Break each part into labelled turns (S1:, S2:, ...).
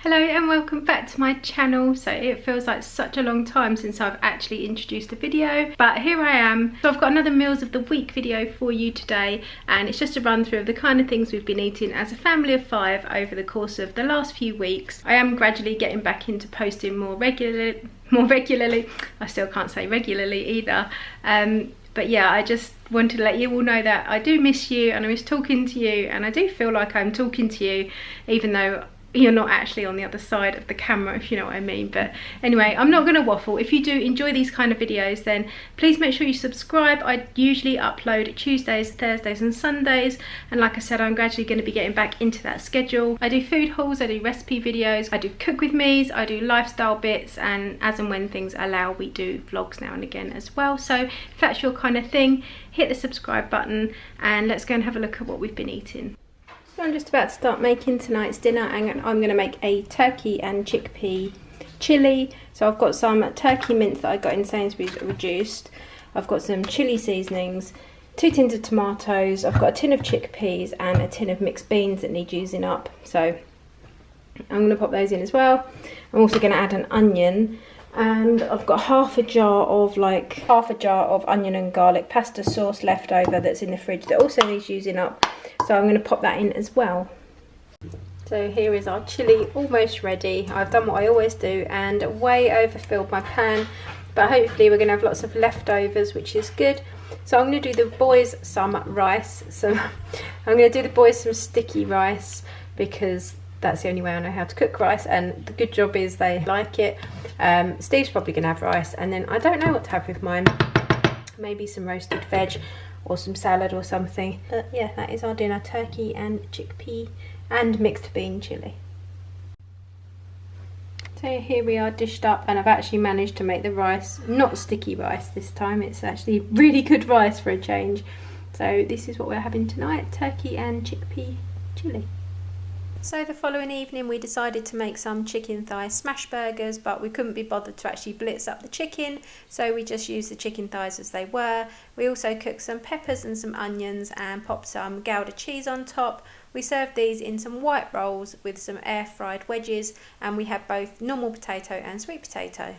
S1: Hello and welcome back to my channel. So it feels like such a long time since I've actually introduced a video, but here I am. So I've got another meals of the week video for you today, and it's just a run through of the kind of things we've been eating as a family of 5 over the course of the last few weeks. I am gradually getting back into posting more regularly. I still can't say regularly either. But yeah, I just wanted to let you all know that I do miss you and I miss talking to you, and I do feel like I'm talking to you even though you're not actually on the other side of the camera, if you know what I mean. But anyway, I'm not going to waffle. If you do enjoy these kind of videos, then please make sure you subscribe. I usually upload Tuesdays, Thursdays and Sundays, and like I said, I'm gradually going to be getting back into that schedule. I do food hauls, I do recipe videos, I do cook with me's, I do lifestyle bits, and as and when things allow, we do vlogs now and again as well. So if that's your kind of thing, hit the subscribe button and let's go and have a look at what we've been eating. So I'm just about to start making tonight's dinner, and I'm going to make a turkey and chickpea chilli. So I've got some turkey mince that I got in Sainsbury's reduced. I've got some chilli seasonings, 2 tins of tomatoes, I've got a tin of chickpeas and a tin of mixed beans that need using up. So I'm going to pop those in as well. I'm also going to add an onion, and I've got half a jar of onion and garlic pasta sauce left over that's in the fridge that also needs using up. So I'm going to pop that in as well. So here is our chilli almost ready. I've done what I always do and way overfilled my pan, but hopefully we're going to have lots of leftovers, which is good. So I'm going to do the boys some rice. I'm going to do the boys some sticky rice because that's the only way I know how to cook rice, and the good job is they like it. Steve's probably going to have rice, and then I don't know what to have with mine. Maybe some roasted veg or some salad or something. But yeah, that is our dinner: turkey and chickpea and mixed bean chilli. So here we are dished up, and I've actually managed to make the rice not sticky rice this time. It's actually really good rice for a change. So this is what we're having tonight: turkey and chickpea chilli. So the following evening we decided to make some chicken thigh smash burgers, but we couldn't be bothered to actually blitz up the chicken, so we just used the chicken thighs as they were. We also cooked some peppers and some onions and popped some Gouda cheese on top. We served these in some white rolls with some air fried wedges, and we had both normal potato and sweet potato.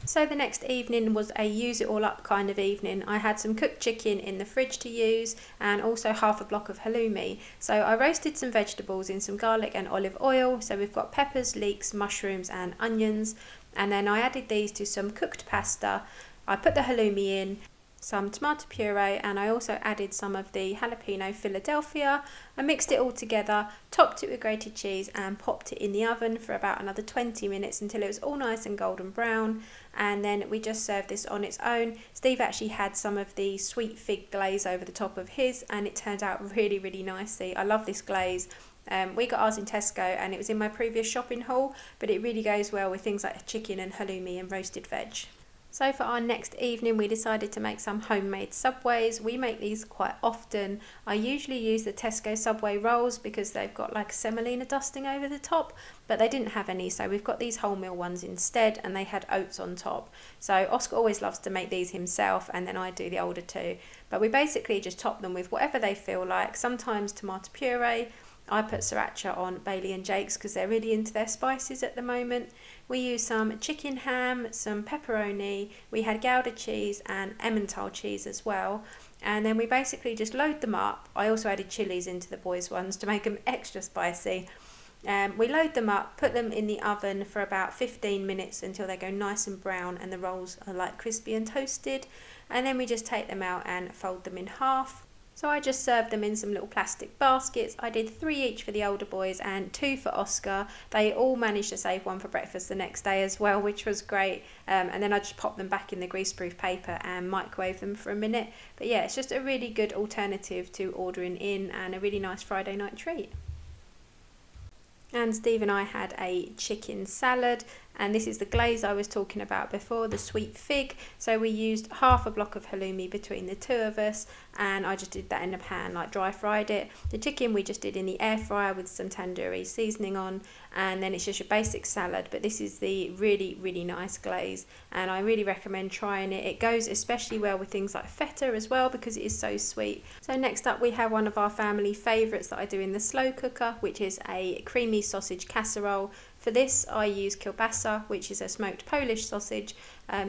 S1: So the next evening was a use it all up kind of evening. I had some cooked chicken in the fridge to use and also half a block of halloumi. So I roasted some vegetables in some garlic and olive oil. So we've got peppers, leeks, mushrooms and onions. And then I added these to some cooked pasta. I put the halloumi in, some tomato puree, and I also added some of the jalapeno Philadelphia. I mixed it all together, topped it with grated cheese and popped it in the oven for about another 20 minutes until it was all nice and golden brown, and then we just served this on its own. Steve actually had some of the sweet fig glaze over the top of his, and it turned out really nicely. I love this glaze. We got ours in Tesco and it was in my previous shopping haul, but it really goes well with things like chicken and halloumi and roasted veg. So for our next evening we decided to make some homemade Subways. We make these quite often. I usually use the Tesco Subway rolls because they've got like semolina dusting over the top, but they didn't have any, so we've got these wholemeal ones instead, and they had oats on top. So Oscar always loves to make these himself, and then I do the older two. But we basically just top them with whatever they feel like. Sometimes tomato puree. I put sriracha on Bailey and Jake's because they're really into their spices at the moment. We used some chicken ham, some pepperoni, we had Gouda cheese and Emmental cheese as well. And then we basically just load them up. I also added chilies into the boys' ones to make them extra spicy. We load them up, put them in the oven for about 15 minutes until they go nice and brown and the rolls are like crispy and toasted. And then we just take them out and fold them in half. So I just served them in some little plastic baskets. I did 3 each for the older boys and 2 for Oscar. They all managed to save one for breakfast the next day as well, which was great. And then I just popped them back in the greaseproof paper and microwave them for a minute. But yeah, it's just a really good alternative to ordering in and a really nice Friday night treat. And Steve and I had a chicken salad, and this is the glaze I was talking about before, the sweet fig. So we used half a block of halloumi between the two of us, and I just did that in a pan, like dry fried it. The chicken we just did in the air fryer with some tandoori seasoning on, and then it's just your basic salad. But this is the really nice glaze, and I really recommend trying it. It goes especially well with things like feta as well because it is so sweet. So next up we have one of our family favourites that I do in the slow cooker, which is a creamy sausage casserole For this I use kielbasa, which is a smoked Polish sausage.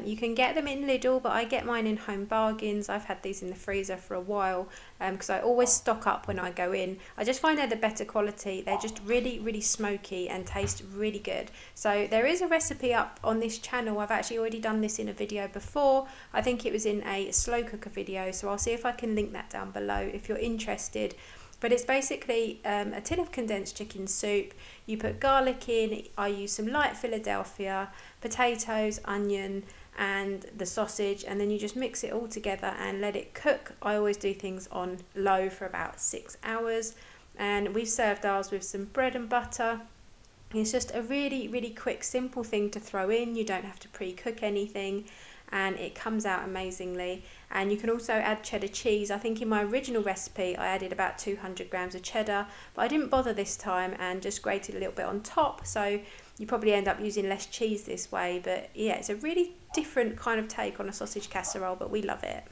S1: You can get them in Lidl, but I get mine in Home Bargains. I've had these in the freezer for a while because I always stock up when I go in. I just find they're the better quality. They're just really smoky and taste really good. So there is a recipe up on this channel. I've actually already done this in a video before. I think it was in a slow cooker video, so I'll see if I can link that down below if you're interested. But it's basically a tin of condensed chicken soup. You put garlic in, I use some light Philadelphia, potatoes, onion and the sausage, and then you just mix it all together and let it cook. I always do things on low for about 6 hours, and we've served ours with some bread and butter. It's just a really quick, simple thing to throw in. You don't have to pre-cook anything, and it comes out amazingly. And you can also add cheddar cheese. I think in my original recipe I added about 200 grams of cheddar, but I didn't bother this time and just grated a little bit on top, so you probably end up using less cheese this way. But yeah, it's a really different kind of take on a sausage casserole, but we love it.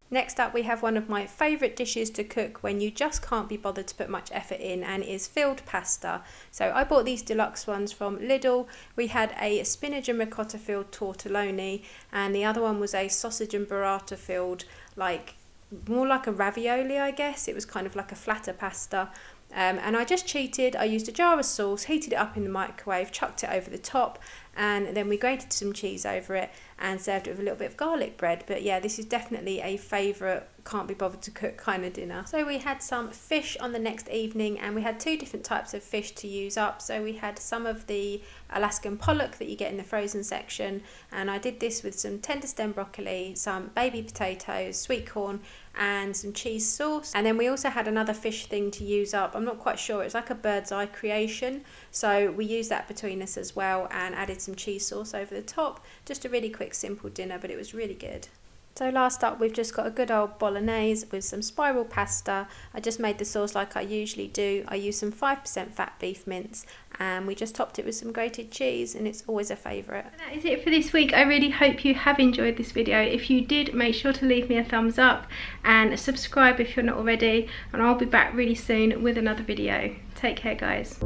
S1: Next up, we have one of my favourite dishes to cook when you just can't be bothered to put much effort in, and it is filled pasta. So I bought these deluxe ones from Lidl. We had a spinach and ricotta filled tortelloni, and the other one was a sausage and burrata filled, more like a ravioli, I guess. It was kind of like a flatter pasta. And I just cheated. I used a jar of sauce, heated it up in the microwave, chucked it over the top, and then we grated some cheese over it and served it with a little bit of garlic bread. But yeah, this is definitely a favourite, can't be bothered to cook kind of dinner. So we had some fish on the next evening, and we had 2 different types of fish to use up. So we had some of the Alaskan pollock that you get in the frozen section, and I did this with some tender stem broccoli, some baby potatoes, sweet corn and some cheese sauce. And then we also had another fish thing to use up. I'm not quite sure, it's like a bird's eye creation, so we used that between us as well and added some cheese sauce over the top. Just a really quick simple dinner, but it was really good. So last up, we've just got a good old bolognese with some spiral pasta. I just made the sauce like I usually do. I used some 5% fat beef mince, and we just topped it with some grated cheese, and it's always a favourite. That is it for this week. I really hope you have enjoyed this video. If you did, make sure to leave me a thumbs up and subscribe if you're not already, and I'll be back really soon with another video. Take care, guys.